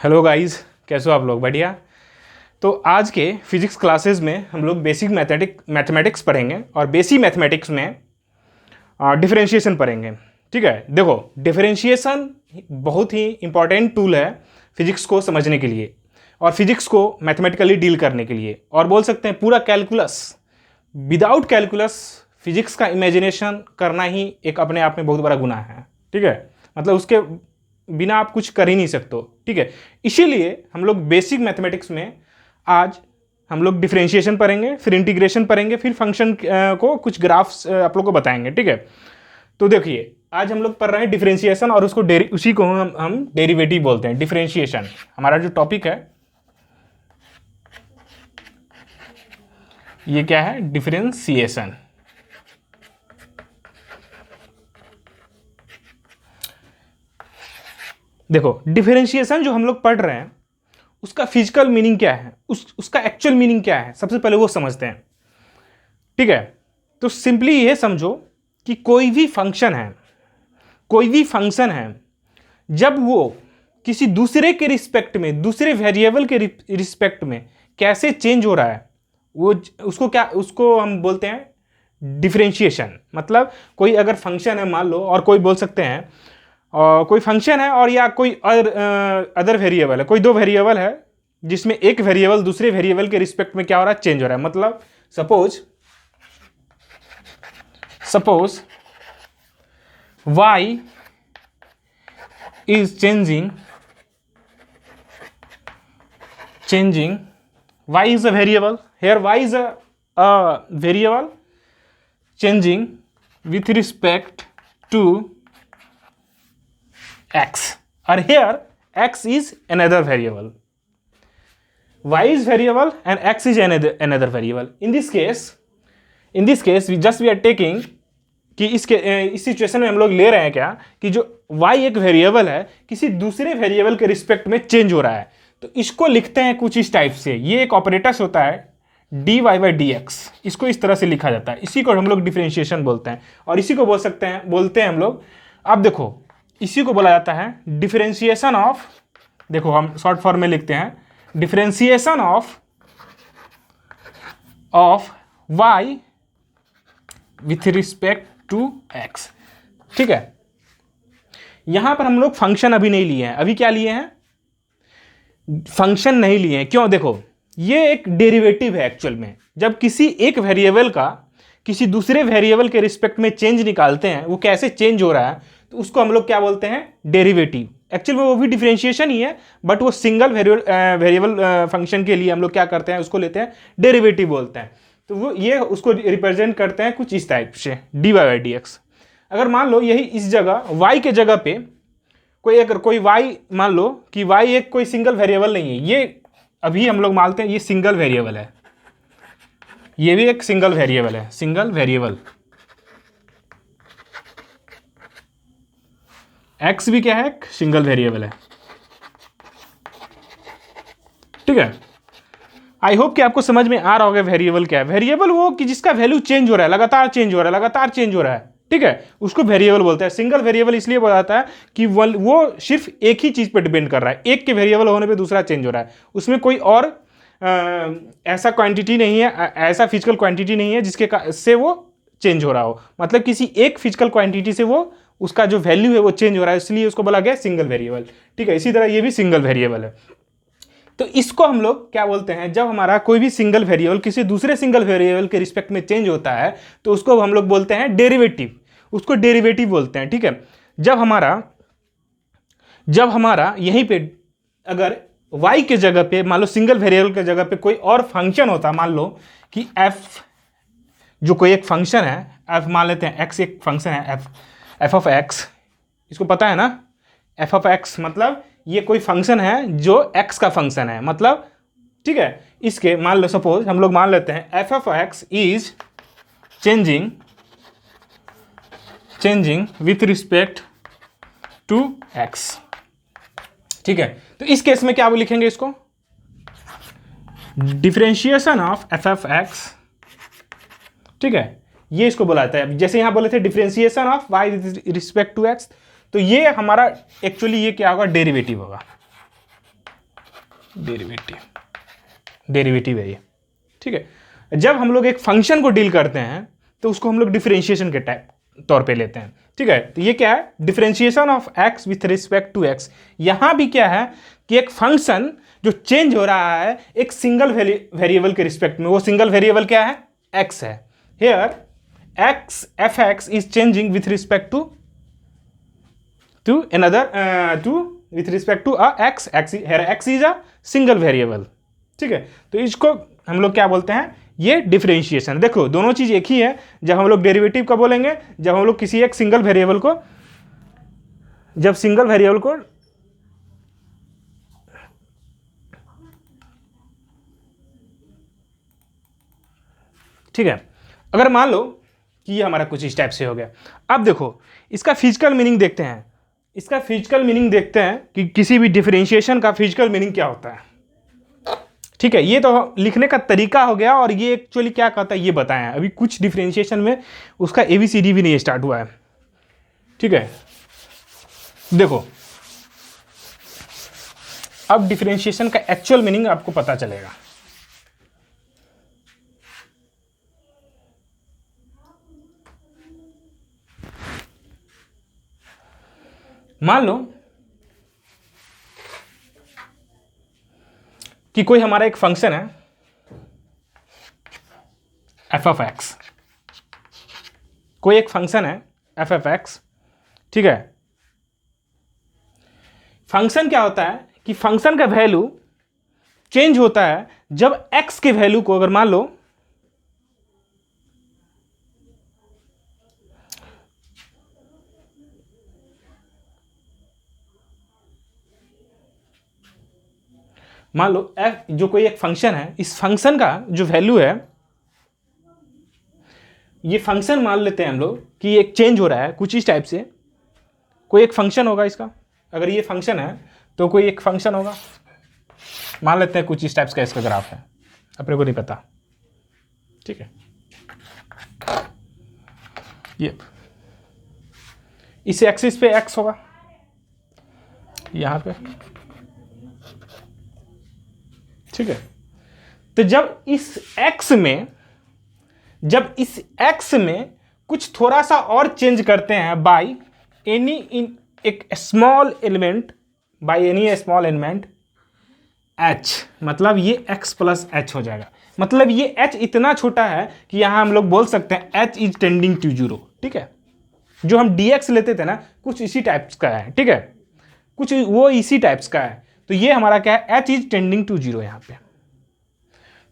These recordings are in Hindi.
हेलो गाइस, कैसे हो आप लोग? बढ़िया। तो आज के फिजिक्स क्लासेस में हम लोग बेसिक मैथमेटिक्स पढ़ेंगे और बेसिक मैथमेटिक्स में डिफरेंशिएशन पढ़ेंगे। ठीक है, देखो डिफरेंशिएशन बहुत ही इंपॉर्टेंट टूल है फिजिक्स को समझने के लिए और फिजिक्स को मैथमेटिकली डील करने के लिए, और बोल सकते हैं पूरा कैलकुलस, विदाउट कैलकुलस फिजिक्स का इमेजिनेशन करना ही एक अपने आप में बहुत बड़ा गुनाह है। ठीक है, मतलब उसके बिना आप कुछ कर ही नहीं सकते हो। ठीक है, इसीलिए हम लोग बेसिक मैथमेटिक्स में आज हम लोग डिफरेंशिएशन पढ़ेंगे, फिर इंटीग्रेशन पढ़ेंगे, फिर फंक्शन को कुछ ग्राफ्स आप लोग को बताएंगे। ठीक है, तो देखिए आज हम लोग पढ़ रहे हैं डिफरेंशिएशन और उसी को हम डेरिवेटिव बोलते हैं। डिफरेंशिएशन हमारा जो टॉपिक है ये क्या है? डिफरेंशिएशन। देखो डिफरेंशिएशन जो हम लोग पढ़ रहे हैं उसका फिजिकल मीनिंग क्या है, उसका एक्चुअल मीनिंग क्या है, सबसे पहले वो समझते हैं। ठीक है, तो सिंपली ये समझो कि कोई भी फंक्शन है जब वो किसी दूसरे के रिस्पेक्ट में, दूसरे वेरिएबल के रिस्पेक्ट में कैसे चेंज हो रहा है, वो उसको हम बोलते हैं डिफरेंशिएशन। मतलब कोई अगर फंक्शन है मान लो, और कोई बोल सकते हैं कोई फंक्शन है और या कोई अदर वेरिएबल है, कोई दो वेरिएबल है जिसमें एक वेरिएबल दूसरे वेरिएबल के रिस्पेक्ट में क्या हो रहा है? चेंज हो रहा है। मतलब suppose y is changing, y is a variable, here y is a variable changing with respect to x, or here x is another variable, y is variable and x is another variable. In this case we are taking कि इस सिचुएशन में हम लोग ले रहे हैं क्या कि जो y एक वेरिएबल है किसी दूसरे वेरिएबल के रिस्पेक्ट में चेंज हो रहा है, तो इसको लिखते हैं कुछ इस टाइप से। ये एक ऑपरेटर्स होता है dy/dx, इसको इस तरह से लिखा जाता है। इसी को हम लोग डिफरेंशिएशन बोलते हैं और इसी को बोलते हैं हम लोग। अब देखो इसी को बोला जाता है डिफरेंशिएशन ऑफ, देखो हम शॉर्ट फॉर्म में लिखते हैं differentiation of y with respect to x। ठीक है, यहां पर हम लोग फंक्शन अभी नहीं लिए हैं। अभी क्या लिए हैं? फंक्शन नहीं लिए हैं। क्यों? देखो ये एक डेरिवेटिव है एक्चुअल में। जब किसी एक वेरिएबल का किसी दूसरे वेरिएबल के रिस्पेक्ट में चेंज निकालते हैं, वो कैसे चेंज हो रहा है, तो उसको हम लोग क्या बोलते हैं? डेरिवेटिव। एक्चुअल में वो भी डिफरेंशिएशन ही है, बट वो सिंगल वेरिएबल फंक्शन के लिए हम लोग क्या करते हैं? उसको लेते हैं डेरिवेटिव बोलते हैं। तो वो ये उसको रिप्रेजेंट करते हैं कुछ इस टाइप से dy/dx। अगर मान लो यही इस जगह y के जगह पे कोई y, मान लो कि y एक कोई सिंगल वेरिएबल नहीं है, ये अभी हम लोग मानते हैं ये सिंगल वेरिएबल है, ये भी एक सिंगल वेरिएबल है, सिंगल वेरिएबल। x भी क्या है? एक सिंगल वेरिएबल है। ठीक है, आई होप कि आपको समझ में आ रहा होगा वेरिएबल क्या है। वेरिएबल वो कि जिसका वैल्यू चेंज हो रहा है, लगातार चेंज हो रहा है। ठीक है, उसको वेरिएबल बोलते हैं। सिंगल वेरिएबल इसलिए बोला जाता है कि वो सिर्फ एक ही चीज पर डिपेंड कर रहा है, एक के वेरिएबल होने पे दूसरा चेंज हो रहा है। उसमें कोई और ऐसा क्वांटिटी नहीं है, ऐसा फिजिकल क्वांटिटी नहीं है जिसके से वो चेंज हो रहा हो। मतलब किसी एक फिजिकल क्वांटिटी से वो उसका जो वैल्यू है वो चेंज हो रहा है, इसलिए उसको बोला गया सिंगल वेरिएबल। ठीक है, इसी तरह ये भी सिंगल वेरिएबल है। तो इसको हम लोग क्या बोलते हैं? जब हमारा कोई भी सिंगल वेरिएबल किसी दूसरे सिंगल वेरिएबल के रिस्पेक्ट में चेंज होता है तो उसको हम लोग बोलते हैं डेरिवेटिव, उसको डेरिवेटिव बोलते हैं। ठीक है, जब हमारा यहीं पे अगर y के जगह पे मान लो सिंगल वेरिएबल के जगह पे कोई और फंक्शन होता, मान लो कि f जो कोई एक फंक्शन है, f मान लेते हैं, x एक फंक्शन है, f ऑफ x, इसको पता है ना? f ऑफ x मतलब ये कोई फंक्शन है जो x का फंक्शन है, मतलब ठीक है। इसके मान लो सपोज हम लोग मान लेते हैं f of x is changing with respect to x। ठीक है, तो इस केस में क्या वो लिखेंगे? इसको differentiation of f of x। ठीक है, ये इसको बोला जाता है। जैसे यहां बोले थे differentiation of y with respect to x, तो ये हमारा एक्चुअली ये क्या होगा? डेरिवेटिव होगा। डेरिवेटिव है ये, ठीक है। जब हम लोग एक फंक्शन को डील करते हैं तो उसको हम लोग डिफरेंशिएशन के टाइप तौर पे लेते हैं, ठीक है। तो ये क्या है, differentiation of x with respect to x. यहां भी क्या है कि एक फंक्शन जो चेंज हो रहा है एक सिंगल वेरिएबल के रिस्पेक्ट में, वो सिंगल वेरिएबल क्या है, एक्स है। Here x f x is changing with respect to another with respect to x, x is a single variable, ठीक है। तो इसको हम लोग क्या बोलते हैं, ये डिफरेंशिएशन। देखो दोनों चीज एक ही है। जब हम लोग डेरिवेटिव का बोलेंगे, जब हम लोग किसी एक सिंगल वेरिएबल को, जब सिंगल वेरिएबल को ठीक है, अगर मान लो कि ये हमारा कुछ इस टाइप से हो गया। अब देखो इसका फिजिकल मीनिंग देखते हैं, इसका फिजिकल मीनिंग देखते हैं कि किसी भी डिफरेंशिएशन का फिजिकल मीनिंग क्या होता है, ठीक है। ये तो लिखने का तरीका हो गया, और ये एक्चुअली क्या कहता है ये बताया। अभी कुछ डिफरेंशिएशन में उसका ABCD भी नहीं स्टार्ट हुआ है, ठीक है। देखो अब डिफरेंशिएशन का एक्चुअल मीनिंग आपको पता चलेगा। मान लो कि कोई हमारा एक फंक्शन है एफ ऑफ एक्स, कोई एक फंक्शन है एफ ऑफ एक्स, ठीक है। फंक्शन क्या होता है कि फंक्शन का वैल्यू चेंज होता है जब एक्स के वैल्यू को, अगर मान लो एफ जो कोई एक फंक्शन है, इस फंक्शन का जो वैल्यू है, ये फंक्शन मान लेते हैं हम लोग कि एक चेंज हो रहा है कुछ इस टाइप से। कोई एक फंक्शन होगा इसका, अगर ये फंक्शन है तो कोई एक फंक्शन होगा, मान लेते हैं कुछ इस टाइप का इसका ग्राफ है, अपने को नहीं पता, ठीक है। ये इस एक्सिस पे एक्स होगा, यहां पे, ठीक है। तो जब इस एक्स में कुछ थोड़ा सा और चेंज करते हैं बाय एनी एक small element, by any small element h, मतलब ये x प्लस एच हो जाएगा। मतलब ये h इतना छोटा है कि यहां हम लोग बोल सकते हैं h इज टेंडिंग टू 0, ठीक है। जो हम dx लेते थे ना, कुछ इसी टाइप्स का है, ठीक है, कुछ वो इसी टाइप्स का है। तो ये हमारा क्या है, h इज टेंडिंग टू 0 यहां पे।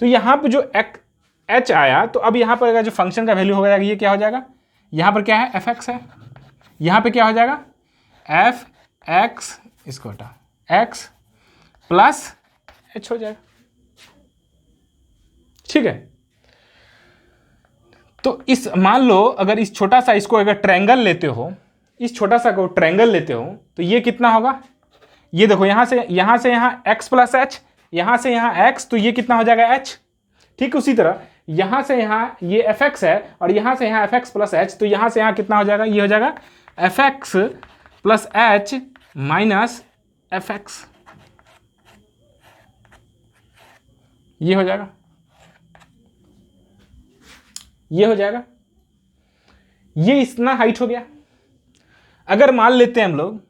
तो यहां पे जो h आया, तो अब यहां पर जो फंक्शन का वैल्यू हो जाएगा, ये क्या हो जाएगा, यहां पर क्या है, एफ एक्स है, यहां पे क्या हो जाएगा, एफ एक्स, इसको हटा, एक्स प्लस एच हो जाएगा, ठीक है। तो इस मान लो अगर इस छोटा सा इसको अगर ट्रायंगल लेते हो, इस छोटा सा को ट्रायंगल लेते हो, तो ये कितना होगा, ये देखो यहां से यहां x प्लस एच, यहां से यहां x, तो ये कितना हो जाएगा h। ठीक उसी तरह यहां से यहां ये एफ एक्स है, और यहां से यहां एफ एक्स प्लस एच, तो यहां से यहां कितना हो जाएगा, ये हो जाएगा F x plus H minus F x, ये हो जाएगा, ये हो जाएगा, ये इतना हाइट हो गया। अगर मान लेते हैं हम लोग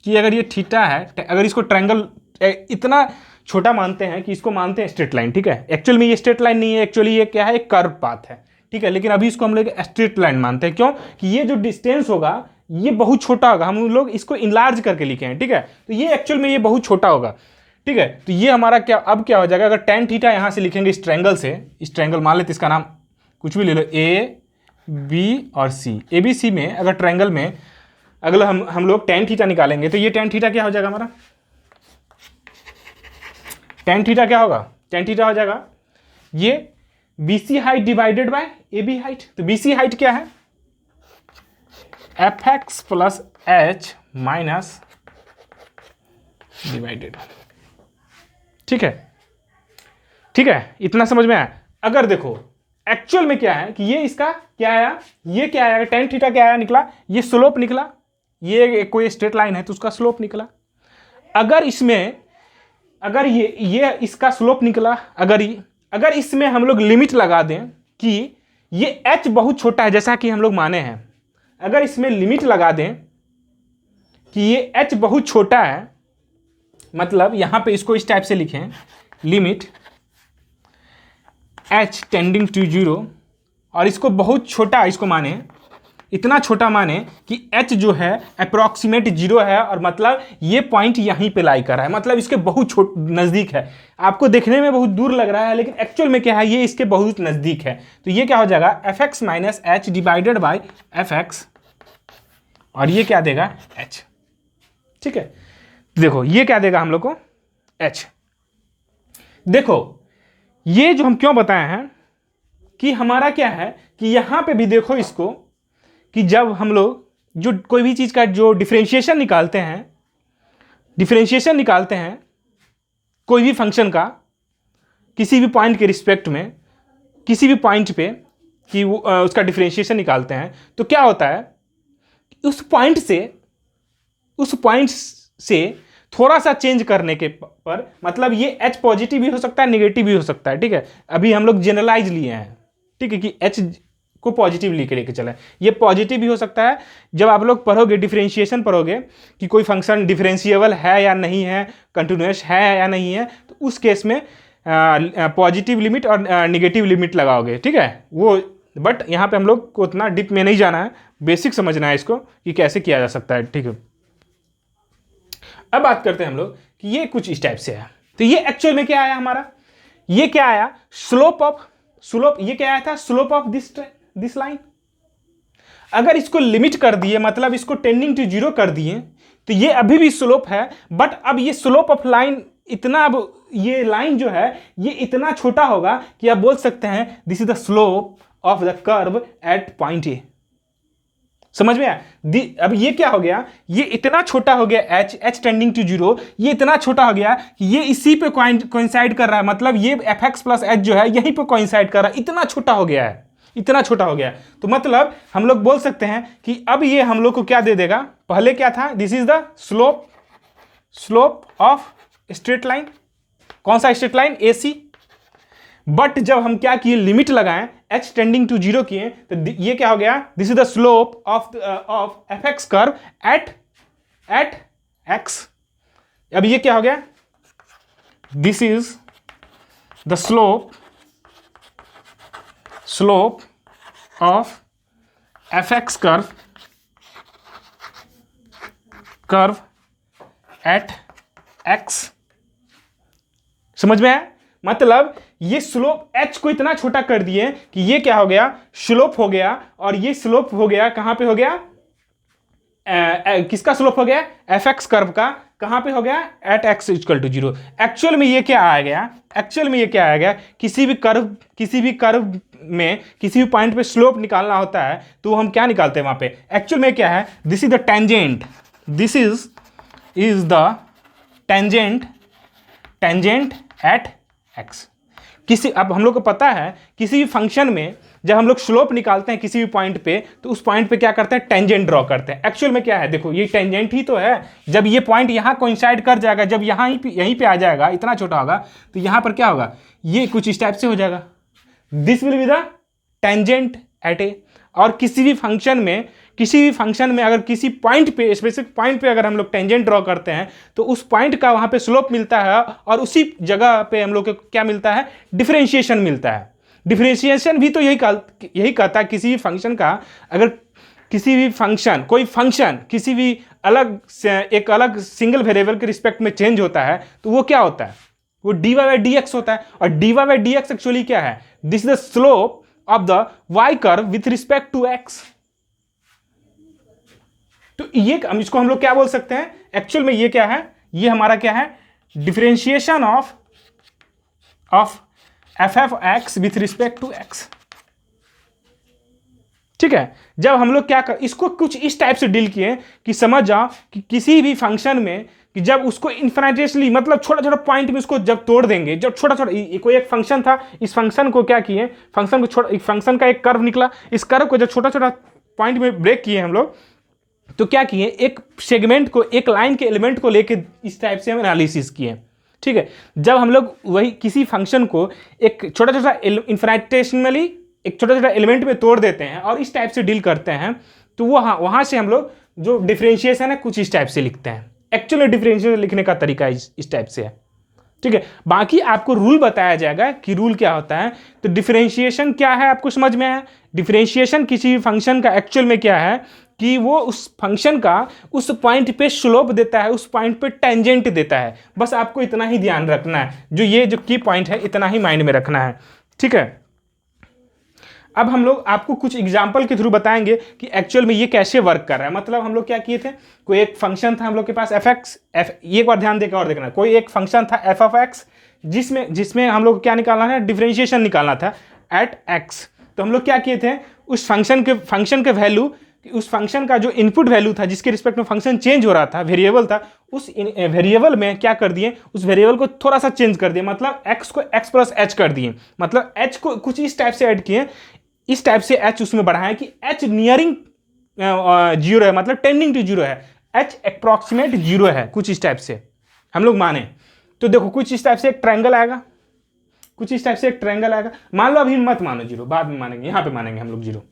कि अगर ये थीटा है, अगर इसको ट्रायंगल इतना छोटा मानते हैं कि इसको मानते हैं स्ट्रेट लाइन, ठीक है। एक्चुअल में ये स्ट्रेट लाइन नहीं है, एक्चुअली ये क्या है, एक कर्व पाथ है, ठीक है। लेकिन अभी इसको हम लोग स्ट्रेट लाइन मानते हैं, क्यों कि ये जो डिस्टेंस होगा ये बहुत छोटा होगा, हम लोग इसको इनलार्ज करके लिखे हैं, ठीक है। तो ये एक्चुअल में ये बहुत छोटा होगा, ठीक है। तो ये हमारा क्या अब क्या हो जाएगा, अगर tan थीटा यहां से लिखेंगे इस ट्रायंगल से, इस ट्रायंगल मान लेते इसका नाम कुछ भी ले लो, ए बी और सी, ए बी सी में अगर ट्रायंगल में अगर हम लोग tan थीटा निकालेंगे, तो ये tan थीटा क्या हो जाएगा हमारा, tan थीटा क्या होगा, tan थीटा हो जाएगा ये BC height divided by AB height. तो BC हाइट क्या है, F x plus H minus divided, ठीक है, ठीक है, इतना समझ में आया। अगर देखो एक्चुअल में क्या है कि ये इसका क्या आया, ये क्या आया, tan थीटा क्या आया, निकला ये स्लोप निकला, ये कोई स्ट्रेट लाइन है तो उसका स्लोप निकला। अगर इसमें अगर ये इसका स्लोप निकला, अगर इसमें हम लोग लिमिट लगा दें कि ये h बहुत छोटा है, जैसा कि हम लोग माने हैं, अगर इसमें लिमिट लगा दें कि ये h बहुत छोटा है, मतलब यहां पे इसको इस टाइप से लिखें, लिमिट h टेंडिंग टू 0, और इसको बहुत छोटा, इसको माने इतना छोटा माने कि h जो है अप्रॉक्सीमेट 0 है, और मतलब ये पॉइंट यहीं पे लाई कर रहा है, मतलब इसके बहुत नज़दीक है। आपको देखने में बहुत दूर लग रहा है, लेकिन एक्चुअल में क्या है, ये इसके बहुत नज़दीक है। तो ये क्या हो जाएगा, fx minus h divided by fx, और ये क्या देगा, h। ठीक है, देखो ये क्या देगा हम लोग को, h। देखो ये जो हम क्यों बताए हैं कि हमारा क्या है कि यहां पे भी देखो इसको, कि जब हम लोग जो कोई भी चीज का जो डिफरेंशिएशन निकालते हैं कोई भी फंक्शन का किसी भी पॉइंट के रिस्पेक्ट में, किसी भी पॉइंट पे कि वो उसका डिफरेंशिएशन निकालते हैं, तो क्या होता है, उस पॉइंट से थोड़ा सा चेंज करने के पर, मतलब ये h पॉजिटिव भी हो सकता है, नेगेटिव भी हो सकता है। ठीक है, अभी हम लोग जनरलाइज लिए हैं, ठीक है, कि h को पॉजिटिव लेके चले, ये पॉजिटिव भी हो सकता है। जब आप लोग पढ़ोगे, डिफरेंशिएशन पढ़ोगे कि कोई फंक्शन डिफरेंशिएबल है या नहीं है, कंटिन्यूअस है या नहीं है, तो उस केस में पॉजिटिव लिमिट और नेगेटिव लिमिट लगाओगे। ठीक है, वो बट यहाँ पे हम लोग को उतना डीप में नहीं जाना है, बेसिक समझना है इसको कि कैसे किया जा सकता है। ठीक है, अब बात करते हैं हम लोग कि ये कुछ इस टाइप से है। तो ये एक्चुअल में क्या आया हमारा, ये क्या आया, स्लोप ये क्या आया था, स्लोप ऑफ दिस लाइन। अगर इसको लिमिट कर दिए, मतलब इसको टेंडिंग टू 0 कर दिए, तो ये अभी भी स्लोप है, बट अब ये स्लोप ऑफ लाइन इतना, अब ये लाइन जो है ये इतना छोटा होगा कि आप बोल सकते हैं this is the slope of the curve at point A. समझ में आया? अब ये क्या हो गया, ये इतना छोटा हो गया, h टेंडिंग टू 0, ये इतना छोटा हो गया कि ये इसी पे कोइंसाइड कर रहा है, मतलब ये fx प्लस h जो है यहीं पे कोइंसाइड कर रहा है, इतना छोटा हो गया है, इतना छोटा हो गया। तो मतलब हम लोग बोल सकते हैं कि अब ये हम लोग को क्या दे देगा, पहले क्या था, this is the slope of straight line. कौन सा स्ट्रेट लाइन, AC। बट जब हम क्या किए, लिमिट लगाएं, h टेंडिंग टू 0 किए, तो ये क्या हो गया, this is the slope of fx curve at x। अब ये क्या हो गया, this is the slope of fx curve at x। समझ में आया? मतलब ये स्लोप h को इतना छोटा कर दिए कि ये क्या हो गया, स्लोप हो गया, और ये स्लोप हो गया, कहां पे हो गया, किसका स्लोप हो गया, fx कर्व का, कहां पे हो गया, at x equal to 0। Actual में ये क्या आ गया, किसी भी कर्व में किसी भी पॉइंट पे स्लोप निकालना होता है तो हम क्या निकालते हैं वहां पे, एक्चुअल में क्या है, this is the tangent, this is the tangent eight x। अब हम लोग को पता है किसी भी फंक्शन में जब हम लोग स्लोप निकालते हैं किसी भी पॉइंट पे, तो उस पॉइंट पे क्या करते हैं, टेंजेंट ड्रॉ करते हैं। एक्चुअल में क्या है, देखो ये टेंजेंट ही तो है, जब ये पॉइंट यहां कोइंसाइड कर जाएगा, जब यहीं पे आ जाएगा, इतना छोटा होगा, तो यहां पर क्या होगा, ये कुछ इस टाइप से हो जाएगा, this will be the tangent at A. और किसी भी फंक्शन में अगर किसी पॉइंट पे, स्पेसिफिक पॉइंट पे अगर हम लोग टेंजेंट ड्रॉ करते हैं, तो उस पॉइंट का वहां पे स्लोप मिलता है, और उसी जगह पे हम लोग को क्या मिलता है, डिफरेंशिएशन मिलता है। डिफरेंशिएशन भी तो यही कहता है, किसी भी फंक्शन का, अगर किसी भी फंक्शन, कोई फंक्शन किसी भी एक अलग सिंगल वेरिएबल के रिस्पेक्ट में चेंज होता है, तो वो क्या होता है, वो dy बाई dx होता है। और dy बाई dx एक्चुअली क्या है, this is the slope of the y curve with respect to x। तो ये इसको हम लोग क्या बोल सकते हैं, एक्चुअल में ये क्या है, ये हमारा क्या है, differentiation of f(x) with respect to x। ठीक है, जब हम लोग इसको कुछ इस टाइप से डील किए कि समझ जाओ कि किसी भी फंक्शन में कि जब उसको इन्फिनिटेसली, मतलब छोटा छोटा पॉइंट में उसको जब तोड़ देंगे, जब छोटा छोटा, कोई एक फंक्शन था, इस फंक्शन को क्या किए, फंक्शन का एक कर्व निकला, इस कर्व को जब छोटा छोटा पॉइंट में ब्रेक किए हम लोग, तो क्या किए, एक सेगमेंट को, एक लाइन के एलिमेंट को लेके इस टाइप से हम एनालिसिस किए। ठीक है। जब हम लोग वही किसी फंक्शन को एक छोटा छोटा इन्फिनिटेसिमली एक छोटा छोटा एलिमेंट में तोड़ देते हैं और इस टाइप से डील करते हैं, तो वो वहाँ से हम लोग जो डिफरेंशिएशन है कुछ इस टाइप से लिखते हैं। एक्चुअली डिफरेंशिएशन लिखने का तरीका इस टाइप से है, ठीक है। बाकी आपको रूल बताया जाएगा कि रूल क्या होता है। तो डिफरेंशिएशन क्या है आपको समझ में है। डिफरेंशिएशन किसी फंक्शन का एक्चुअल में क्या है कि वो उस फंक्शन का उस पॉइंट पे स्लोप देता है, उस पॉइंट पे टेंजेंट देता है। बस आपको इतना ही ध्यान रखना है, जो की पॉइंट है इतना ही माइंड में रखना है, ठीक है। अब हम लोग आपको कुछ एग्जाम्पल के थ्रू बताएंगे कि एक्चुअल में ये कैसे वर्क कर रहा है। मतलब हम लोग क्या किए थे, कोई एक फंक्शन था हम लोग के पास ये एक बार ध्यान देकर और देखना, कोई एक फंक्शन था एफ ऑफ एक्स जिसमें हम लोग क्या निकालना है, डिफरेंशिएशन निकालना था एट एक्स। तो हम लोग क्या किए थे, उस फंक्शन के वैल्यू, उस फंक्शन का जो इनपुट वैल्यू था जिसके रिस्पेक्ट में फंक्शन चेंज हो रहा था, वेरिएबल था, उस वेरिएबल में क्या कर दिए, उस वेरिएबल को थोड़ा सा चेंज कर दिए, मतलब x को x प्लस एच कर दिए, मतलब h को कुछ इस टाइप से ऐड किए, इस टाइप से h उसमें बढ़ाएं कि h नियरिंग जीरो है, मतलब टेंडिंग टू जीरो है, h अप्रॉक्सीमेट जीरो है, कुछ इस टाइप से हम लोग माने। तो देखो कुछ इस टाइप से एक ट्रायंगल आएगा, कुछ इस टाइप से एक ट्रायंगल आएगा। मान लो अभी मत मानो जीरो, बाद में मानेंगे, यहाँ पे मानेंगे हम लोग जीरो,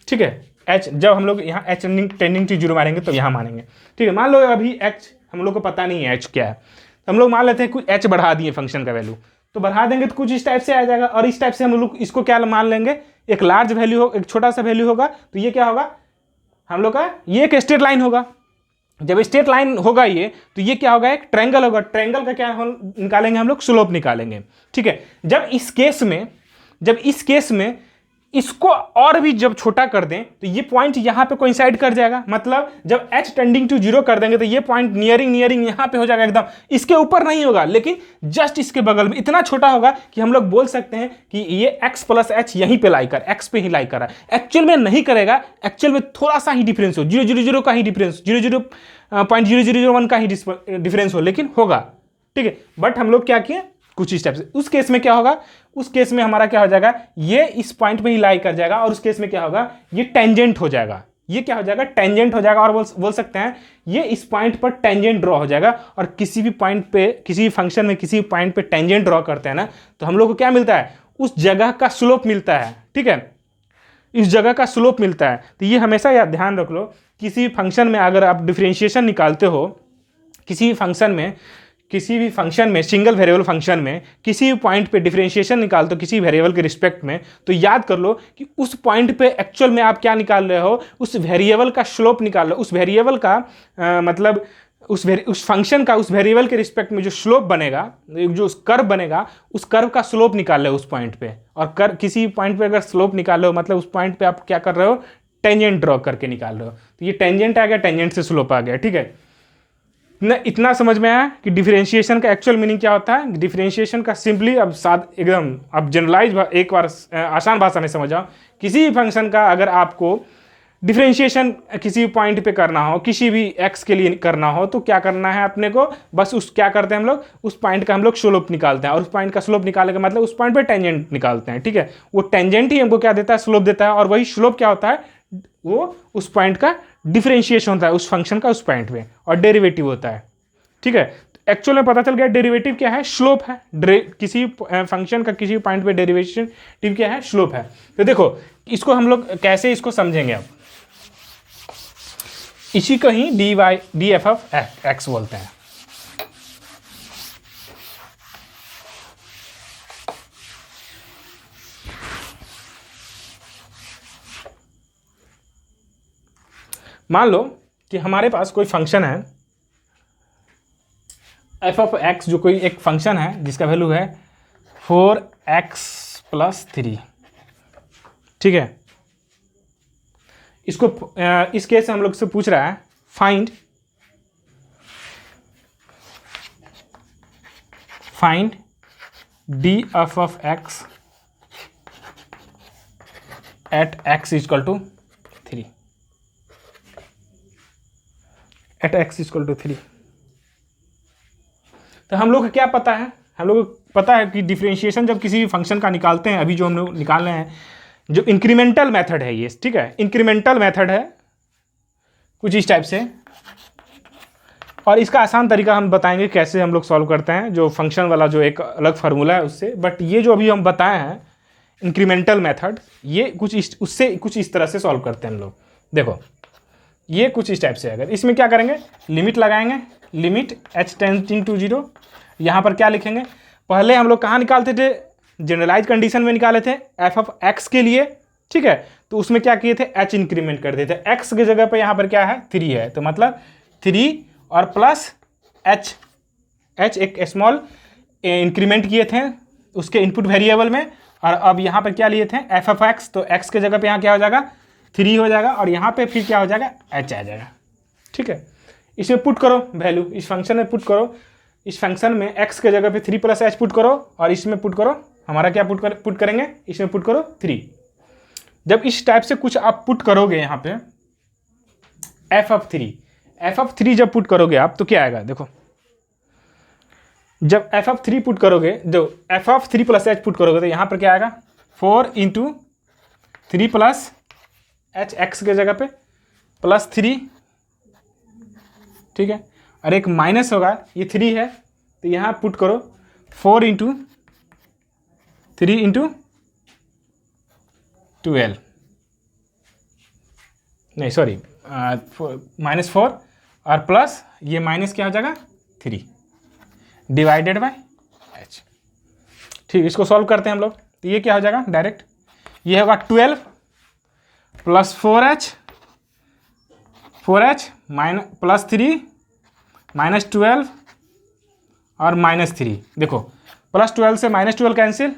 ठीक है। h जब हम लोग यहाँ h टेंडिंग टू जीरो मारेंगे तो यहाँ मानेंगे, ठीक है। मान लो अभी h हम लोग को पता नहीं है h क्या है, तो हम लोग मान लेते हैं कुछ h बढ़ा दिए फंक्शन का वैल्यू, तो बढ़ा देंगे तो कुछ इस टाइप से आ जाएगा। और इस टाइप से हम लोग इसको क्या मान लेंगे, एक लार्ज वैल्यू हो, एक छोटा सा वैल्यू होगा, तो ये क्या होगा हम लोग का, ये एक स्ट्रेट लाइन होगा। जब स्ट्रेट लाइन होगा ये, तो ये क्या होगा, एक ट्रायंगल होगा। ट्रायंगल का क्या निकालेंगे हम लोग, स्लोप निकालेंगे, ठीक है। जब इस केस में इसको और भी जब छोटा कर दें तो ये पॉइंट यहां पे कोइंसाइड कर जाएगा, मतलब जब h टेंडिंग टू जीरो कर देंगे तो ये पॉइंट नियरिंग यहां पे हो जाएगा, एकदम इसके ऊपर नहीं होगा लेकिन जस्ट इसके बगल में, इतना छोटा होगा कि हम लोग बोल सकते हैं कि ये x प्लस एच यहीं पे लाई कर, x पे ही लाई कर रहा है। एक्चुअल में नहीं करेगा, एक्चुअल में थोड़ा सा ही डिफरेंस हो, 0.000 का ही डिफरेंस, 0.0001 का ही डिफरेंस हो, लेकिन होगा, ठीक है। बट हम लोग क्या किए, कुछ इस टाइप से। उस केस में क्या होगा, उस केस में हमारा क्या हो जाएगा, ये इस पॉइंट पे ही लाई कर जाएगा, और उस केस में क्या होगा, ये टेंजेंट हो जाएगा, ये क्या हो जाएगा, टेंजेंट हो जाएगा। और बोल सकते हैं ये इस पॉइंट पर टेंजेंट ड्रॉ हो जाएगा। और किसी भी पॉइंट पे, किसी भी फंक्शन में किसी पॉइंट पे टेंजेंट ड्रॉ करते हैं ना, तो हम लोग को क्या मिलता है, उस जगह का स्लोप मिलता है, ठीक है, इस जगह का स्लोप मिलता है। तो ये हमेशा याद ध्यान रख लो, किसी फंक्शन में अगर आप डिफरेंशिएशन निकालते हो, किसी भी फंक्शन में सिंगल वेरिएबल फंक्शन में किसी भी पॉइंट पे डिफरेंशिएशन निकालते हो किसी वेरिएबल के रिस्पेक्ट में, तो याद कर लो कि उस पॉइंट पे एक्चुअल में आप क्या निकाल रहे हो, उस वेरिएबल का स्लोप निकाल रहे हो। उस वेरिएबल का मतलब उस फंक्शन का उस वेरिएबल के रिस्पेक्ट में जो स्लोप बनेगा, जो कर्व बनेगा, उस कर्व का स्लोप निकाल रहे हो उस पॉइंट पे। और किसी पॉइंट पे अगर स्लोप निकाल रहे हो, मतलब उस पॉइंट पे आप क्या कर रहे हो, टेंजेंट ड्रॉ करके निकाल रहे हो। तो ये टेंजेंट आ गया, टेंजेंट से स्लोप आ गया, ठीक है ना। इतना समझ में आया कि डिफरेंशिएशन का एक्चुअल मीनिंग क्या होता है। डिफरेंशिएशन का सिंपली अब एकदम अब जनरलाइज एक बार आसान भाषा में समझ आओ, किसी भी फंक्शन का अगर आपको डिफरेंशिएशन किसी पॉइंट पे करना हो, किसी भी एक्स के लिए करना हो, तो क्या करना है अपने को, बस क्या करते हैं हम लोग, उस पॉइंट का हम लोग स्लोप निकालते हैं। और उस पॉइंट का स्लोप निकालने का मतलब उस पॉइंट पे टेंजेंट निकालते हैं, ठीक है। वो टेंजेंट ही हमको क्या देता है, स्लोप देता है। और वही स्लोप क्या होता है, वो उस पॉइंट का डिफरेंशिएशन होता है उस फंक्शन का उस पॉइंट पे, और डेरिवेटिव होता है, ठीक है। एक्चुअल में पता चल गया डेरिवेटिव क्या है, स्लोप है। किसी फंक्शन का किसी पॉइंट पे डेरिवेटिव क्या है, स्लोप है। तो देखो इसको हम लोग कैसे इसको समझेंगे, अब इसी को ही डी एफ ऑफ एक्स बोलते हैं। मान लो कि हमारे पास कोई फंक्शन है एफ ऑफ एक्स, जो कोई एक फंक्शन है जिसका वैल्यू है 4x + 3, ठीक है। इसको इस केस से हम लोग से पूछ रहा है find d f of x at x = 3, at x = 3। तो हम लोग को क्या पता है, हम लोग को पता है कि डिफरेंशिएशन जब किसी फंक्शन का निकालते हैं, अभी जो हम लोग निकाल रहे हैं जो इंक्रीमेंटल मेथड है ये, ठीक है, इंक्रीमेंटल मेथड है कुछ इस टाइप से। और इसका आसान तरीका हम बताएंगे कैसे हम लोग सॉल्व करते हैं, जो फंक्शन वाला जो एक अलग फार्मूला है उससे। बट ये जो अभी हम बताए हैं इंक्रीमेंटल मेथड, ये उससे कुछ इस तरह से सॉल्व करते हैं हम लोग। देखो ये कुछ इस टाइप से, अगर इसमें क्या करेंगे, लिमिट लगाएंगे, लिमिट h टेंडिंग टू 0। यहाँ पर क्या लिखेंगे, पहले हम लोग कहाँ निकालते थे, जनरलाइज कंडीशन में निकाले थे f ऑफ x के लिए, ठीक है। तो उसमें क्या किए थे, h इंक्रीमेंट कर देते, x की जगह पे यहाँ पर क्या है 3 है, तो मतलब 3 और प्लस h एक स्मॉल इंक्रीमेंट किए थे उसके इनपुट वेरिएबल में। और अब यहाँ पर क्या लिए थे, f ऑफ x, तो x के जगह पे यहाँ क्या हो जाएगा 3 हो जाएगा, और यहाँ पे फिर क्या हो जाएगा h आ जाएगा, ठीक है। इसमें पुट करो वैल्यू, इस फंक्शन में पुट करो, इस फंक्शन में x के जगह पे 3 प्लस h पुट करो, और इसमें पुट करो, हमारा क्या पुट करेंगे, इसमें पुट करो 3। जब इस टाइप से कुछ आप पुट करोगे यहाँ पे f ऑफ 3 जब पुट करोगे आप, तो क्या आएगा, देखो जब f ऑफ 3 पुट करोगे, जो f of 3 plus h put करोगे, तो यहाँ पर क्या आएगा 4 इंटू 3 प्लस h, x के जगह पे प्लस 3, ठीक है। और एक माइनस होगा, ये 3 है तो यहाँ पुट करो 4 इंटू 3 इंटू 12, नहीं सॉरी -4, और प्लस ये माइनस क्या हो जाएगा 3 डिवाइडेड बाय h, ठीक। इसको सॉल्व करते हैं हम लोग, तो ये क्या हो जाएगा डायरेक्ट, ये होगा 12 plus 4h minus plus 3 minus 12 और -3। देखो प्लस 12 से -12 कैंसिल,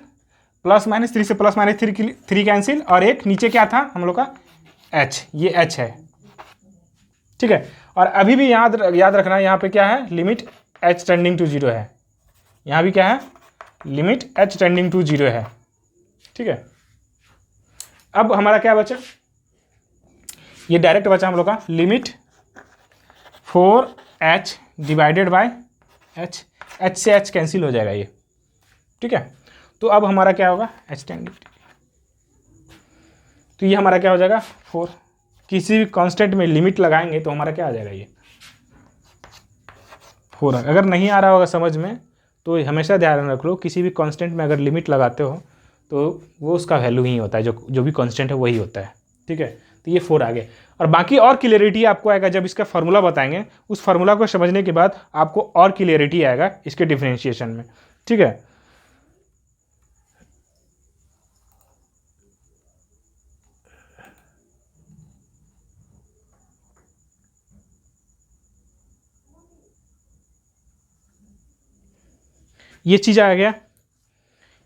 प्लस -3 से प्लस -3 कैंसिल, और एक नीचे क्या था हम लोग का h, ये h है, ठीक है। और अभी भी याद रखना, यहाँ पे क्या है, लिमिट h टेंडिंग टू 0 है, यहाँ भी क्या है, लिमिट h टेंडिंग टू 0 है, ठीक है। अब हमारा क्या बचा, ये डायरेक्ट बचा हम लोग का limit 4h divided by h, h से h कैंसिल हो जाएगा ये, ठीक है। तो अब हमारा क्या होगा h टेंडिंग, तो ये हमारा क्या हो जाएगा 4, किसी भी कांस्टेंट में लिमिट लगाएंगे तो हमारा क्या आ जाएगा, ये 4। अगर नहीं आ रहा होगा समझ में तो हमेशा ध्यान रख लो, किसी भी कांस्टेंट में अगर लिमिट लगाते हो तो वो उसका वैल्यू ही होता है, जो भी कांस्टेंट है वही होता है, ठीक है। तो ये 4 आ गए, और बाकी और क्लियरिटी आपको आएगा जब इसका फार्मूला बताएंगे, उस फार्मूला को समझने के बाद आपको और क्लियरिटी आएगा इसके डिफरेंशिएशन में, ठीक है। ये चीज़ आ गया,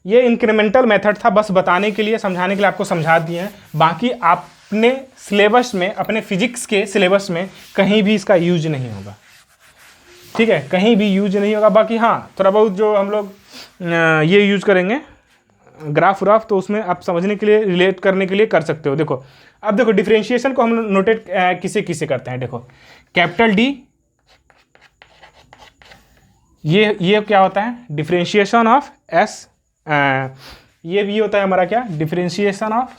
ये इंक्रीमेंटल मेथड था, बस बताने के लिए समझाने के लिए आपको समझा दिए हैं। बाकी आपने सिलेबस में, अपने फिजिक्स के सिलेबस में कहीं भी इसका यूज नहीं होगा, ठीक है, कहीं भी यूज नहीं होगा। बाकी हाँ थोड़ा बहुत जो हम लोग ये यूज करेंगे ग्राफ व्राफ, तो उसमें आप समझने के लिए, रिलेट करने के लिए कर सकते हो। देखो अब देखो डिफरेंशिएशन को हम नोटेट किसे किसे करते हैं, देखो कैपिटल डी, ये क्या होता है डिफरेंशिएशन ऑफ एस, ये भी होता है हमारा क्या डिफरेंशिएशन ऑफ,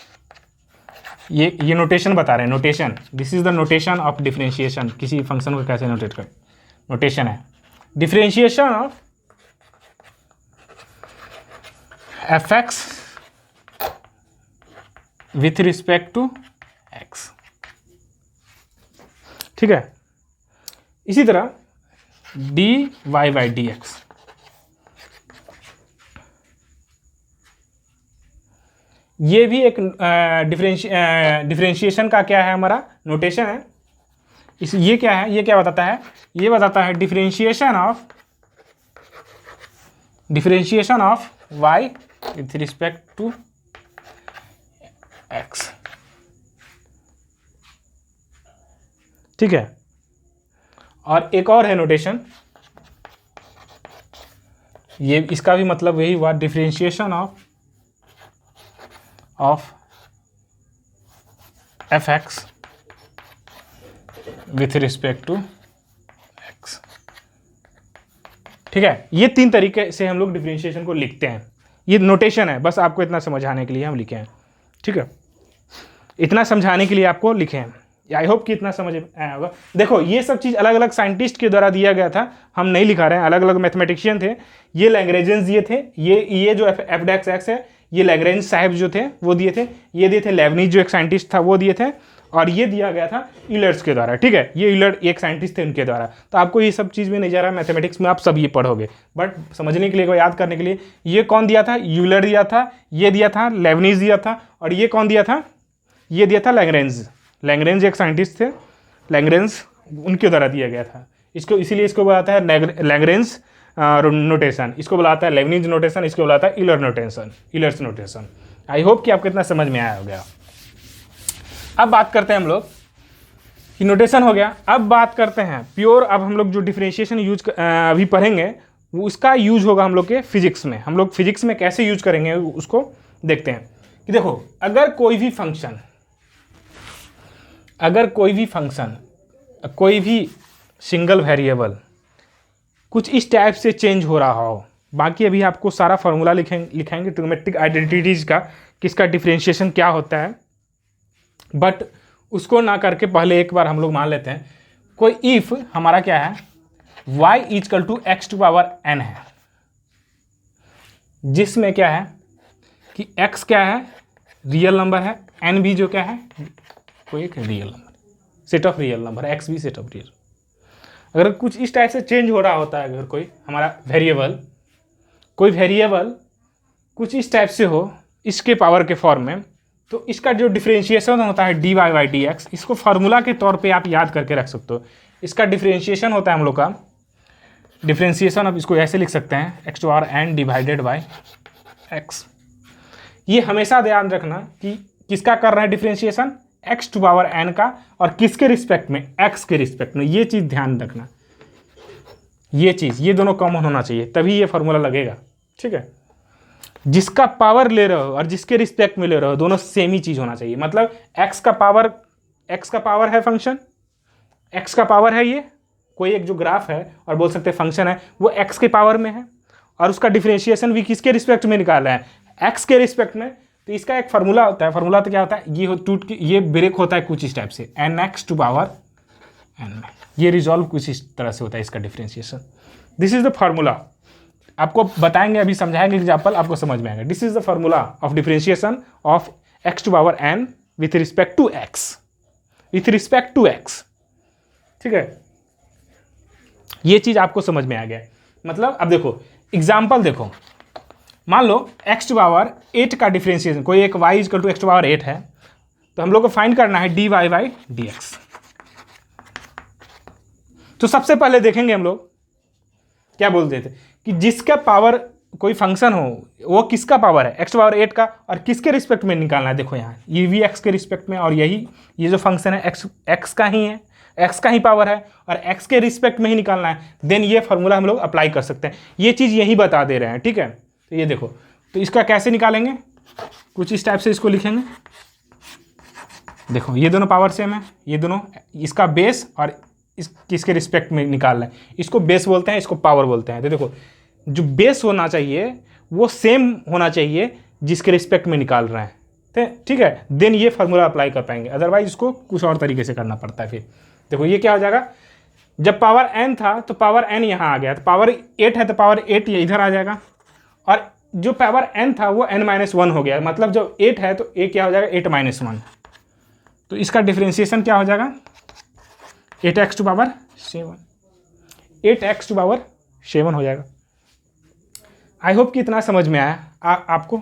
ये नोटेशन बता रहे हैं, notation, this is the notation of differentiation, किसी फंक्शन को कैसे नोटेट कर, नोटेशन है differentiation of f x with respect to x, ठीक है। इसी तरह d y by d x, ये भी एक डिफरेंशिएशन का क्या है हमारा नोटेशन है। ये क्या है, ये क्या बताता है, ये बताता है differentiation of y with respect to x, ठीक है। और एक और है नोटेशन, ये इसका भी मतलब यही हुआ differentiation of f x with respect to x, ठीक है। ये 3 तरीके से हम लोग डिफरेंशिएशन को लिखते हैं, ये नोटेशन है, बस आपको इतना समझाने के लिए हम लिखे हैं, ठीक है, इतना समझाने के लिए आपको लिखे हैं, आई होप कि इतना समझ में आया होगा। देखो ये सब चीज़ अलग अलग साइंटिस्ट के द्वारा दिया गया था, हम नहीं लिखा रहे हैं, अलग अलग मैथमेटिशियन थे। ये लैग्रेंजेंस दिए थे, ये जो एफ एक्स है ये लैग्रेंज साहब जो थे वो दिए थे, ये दिए थे लेबनिज जो एक साइंटिस्ट था वो दिए थे, और ये दिया गया था यूलर्स के द्वारा। ठीक है, ये यूलर एक साइंटिस्ट थे उनके द्वारा। तो आपको ये सब चीज़ में नहीं जा रहा, मैथमेटिक्स में आप सब ये पढ़ोगे, बट समझने के लिए, याद करने के लिए, ये कौन दिया था? यूलर दिया था, ये दिया था लेबनिज दिया था, और ये कौन दिया था? ये दिया था लैग्रेंज। लैग्रेंज एक साइंटिस्ट थे, लैग्रेंज उनके द्वारा दिया गया था। इसको इसीलिए इसको बुलाता है लैग्रेंज नोटेशन, इसको बुलाता है लेबनिज नोटेशन, इसको बुलाता है Euler notation, Euler's notation. I hope कि आपको इतना समझ में आया हो गया। अब बात करते हैं हम लोग कि नोटेशन हो गया, अब बात करते हैं प्योर। अब हम लोग जो डिफरेंशिएशन यूज अभी पढ़ेंगे वो उसका यूज होगा हम लोग के फिजिक्स में। हम लोग फिजिक्स में कैसे यूज करेंगे उसको देखते हैं। कि देखो अगर कोई भी फंक्शन कोई भी सिंगल वेरिएबल कुछ इस टाइप से चेंज हो रहा हो, बाकी अभी आपको सारा फॉर्मूला लिखाएंगे ट्रिग्नोमेट्रिक आइडेंटिटीज का, किसका डिफरेंशिएशन क्या होता है, बट उसको ना करके पहले एक बार हम लोग मान लेते हैं कोई इफ हमारा क्या है, y equal to x to power n है, जिसमें क्या है कि x क्या है, रियल नंबर है, n भी जो क्या है कोई एक real number, set of real number, x भी सेट ऑफ रियल। अगर कुछ इस टाइप से चेंज हो रहा होता है, अगर कोई हमारा कोई वेरिएबल कुछ इस टाइप से हो इसके पावर के फॉर्म में, तो इसका जो डिफरेंशिएशन होता है d y by d x, इसको फार्मूला के तौर पे आप याद करके रख सकते हो। इसका डिफरेंशिएशन होता है हम लोग का डिफरेंशिएशन, अब इसको ऐसे लिख सकते हैं x to power n divided by x. ये हमेशा ध्यान रखना कि किसका कर रहे हैं differentiation, x to power n का, और किसके रिस्पेक्ट में, एक्स के रिस्पेक्ट में। ये चीज़ ध्यान रखना, ये दोनों कॉमन होना चाहिए तभी ये फार्मूला लगेगा। ठीक है, जिसका पावर ले रहे हो और जिसके रिस्पेक्ट में ले रहे हो दोनों सेम ही चीज़ होना चाहिए। मतलब एक्स का पावर है फंक्शन, एक्स का पावर है ये कोई एक जो ग्राफ है और बोल सकते हैं फंक्शन है, वो एक्स के पावर में है, और उसका डिफरेंशिएशन भी किसके रिस्पेक्ट में निकाल रहा है, एक्स के रिस्पेक्ट में। तो इसका एक फार्मूला होता है, फार्मूला तो क्या होता है, ये ब्रेक होता है कुछ इस टाइप से, n x to power n में, ये रिजॉल्व कुछ इस तरह से होता है इसका differentiation. This is the formula, आपको बताएंगे, अभी समझाएंगे एग्जाम्पल, आपको समझ में आएगा। This is the formula of differentiation of x to power n with respect to x, ठीक है, ये चीज आपको समझ में आ गया। मतलब अब देखो एग्जाम्पल देखो, मान लो एक्स टू पावर 8 का डिफरेंशिएशन, कोई एक y equal to x to power 8 है, तो हम लोग को फाइंड करना है d y by d x. तो सबसे पहले देखेंगे हम लोग क्या बोलते थे कि जिसका पावर कोई फंक्शन हो वो किसका पावर है, एक्स टू पावर 8 का, और किसके रिस्पेक्ट में निकालना है। देखो यहाँ ये भी एक्स के रिस्पेक्ट में, और ये जो फंक्शन है एक्स का ही है, एक्स का ही पावर है, और एक्स के रिस्पेक्ट में ही निकालना है। देन ये फार्मूला हम लोग अप्लाई कर सकते हैं, ये चीज़ यही बता दे रहे हैं। ठीक है, तो ये देखो, तो इसका कैसे निकालेंगे, कुछ इस टाइप से इसको लिखेंगे। देखो ये दोनों पावर सेम है, ये दोनों, इसका बेस और इस किसके रिस्पेक्ट में निकालना है, इसको बेस बोलते हैं, इसको पावर बोलते हैं। तो देखो जो बेस होना चाहिए वो सेम होना चाहिए जिसके रिस्पेक्ट में निकाल रहे हैं, ठीक है, देन ये फार्मूला अप्लाई कर पाएंगे, अदरवाइज इसको कुछ और तरीके से करना पड़ता है। फिर देखो ये क्या हो जाएगा, जब पावर n था तो पावर n यहाँ आ गया, तो पावर 8 है तो पावर 8 ये इधर आ जाएगा, और जो पावर n था वो n-1 हो गया। मतलब जब 8 है तो a क्या हो जाएगा, 8-1, तो इसका डिफरेंशिएशन क्या हो जाएगा, 8x to power 7, 8x to power 7 हो जाएगा। आई होप कि इतना समझ में आया, आपको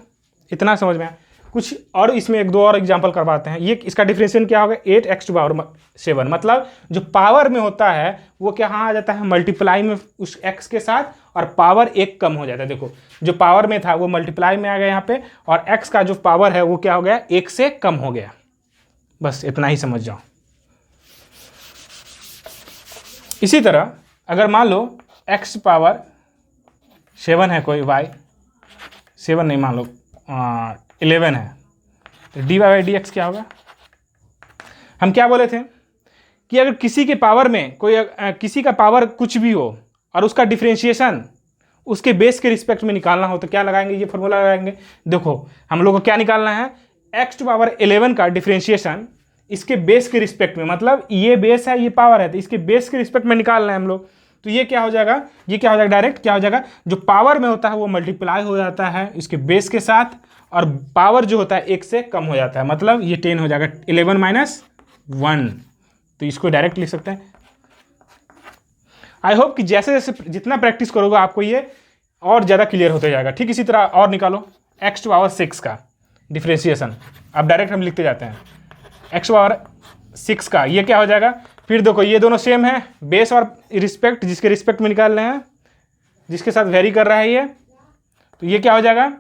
इतना समझ में आया। कुछ और इसमें एक दो और एग्जांपल करवाते हैं। ये इसका डिफरेंशिएशन क्या होगा, 8x टू पावर 7, मतलब जो पावर में होता है वो क्या आ जाता है मल्टीप्लाई में उस x के साथ, और पावर 1 कम हो जाता है। देखो जो पावर में था वो मल्टीप्लाई में आ गया यहाँ पे, और x का जो पावर है वो क्या हो गया, 1 से कम हो गया। बस इतना ही समझ जाओ। इसी तरह अगर मान लो x पावर 7 है, कोई y 7 नहीं, मान लो 11 है, तो d y by d x क्या होगा। हम क्या बोले थे कि अगर किसी के पावर में किसी का पावर कुछ भी हो और उसका डिफरेंशिएशन उसके बेस के रिस्पेक्ट में निकालना हो तो क्या लगाएंगे, ये फॉर्मूला लगाएंगे। देखो हम लोग को क्या निकालना है, एक्स टू पावर 11 का डिफरेंशिएशन इसके बेस के रिस्पेक्ट में, मतलब ये बेस है ये पावर है, तो इसके बेस के रिस्पेक्ट में निकाल रहे हैं हम लोग। तो ये क्या हो जाएगा, ये क्या हो जाएगा, डायरेक्ट क्या हो जाएगा, जो पावर में होता है वो मल्टीप्लाई हो जाता है इसके बेस के साथ, और पावर जो होता है 1 से कम हो जाता है, मतलब ये 10 हो जाएगा, 11 माइनस 1। तो इसको डायरेक्ट लिख सकते हैं। आई होप कि जैसे जैसे जितना प्रैक्टिस करोगे आपको ये और ज़्यादा क्लियर होते जाएगा। ठीक इसी तरह और निकालो x टू पावर 6 का डिफ्रेंशिएशन। अब डायरेक्ट हम लिखते जाते हैं x टू पावर 6 का, ये क्या हो जाएगा, फिर देखो ये दोनों सेम है, बेस और रिस्पेक्ट, जिसके रिस्पेक्ट में निकाल रहे हैं, जिसके साथ वेरी कर रहा है ये, तो ये क्या हो जाएगा,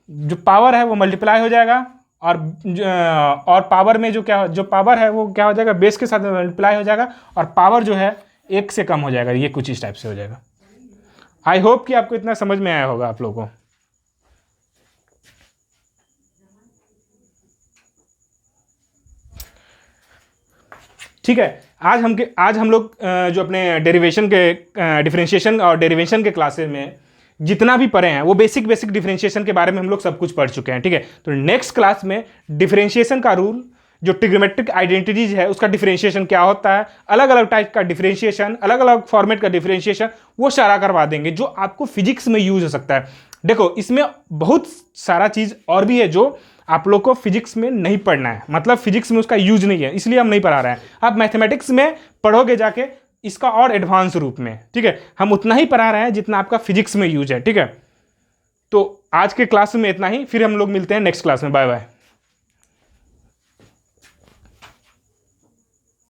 जो पावर है वो मल्टीप्लाई हो जाएगा, और पावर में जो पावर है वो क्या हो जाएगा, बेस के साथ मल्टीप्लाई हो जाएगा, और पावर जो है 1 से कम हो जाएगा। ये कुछ इस टाइप से हो जाएगा। आई होप कि आपको इतना समझ में आया होगा आप लोगों को। ठीक है, आज हम लोग जो अपने डेरिवेशन के डिफरेंशिएशन और डेरिवेशन के क्लासेस में जितना भी पढ़े हैं वो बेसिक डिफरेंशिएशन के बारे में हम लोग सब कुछ पढ़ चुके हैं। ठीक है, तो नेक्स्ट क्लास में डिफरेंशिएशन का रूल, जो ट्रिग्नोमेट्रिक आइडेंटिटीज है उसका डिफरेंशिएशन क्या होता है, अलग अलग टाइप का डिफरेंशिएशन, अलग अलग फॉर्मेट का डिफरेंशिएशन, वो सारा करवा देंगे जो आपको फिजिक्स में यूज हो सकता है। देखो इसमें बहुत सारा चीज और भी है जो आप लोग को फिजिक्स में नहीं पढ़ना है, मतलब फिजिक्स में उसका यूज नहीं है, इसलिए हम नहीं पढ़ा रहे हैं। आप मैथमेटिक्स में पढ़ोगे जाके इसका और एडवांस रूप में। ठीक है, हम उतना ही पढ़ा रहे हैं जितना आपका फिजिक्स में यूज है। ठीक है, तो आज के क्लास में इतना ही, फिर हम लोग मिलते हैं नेक्स्ट क्लास में। Bye bye.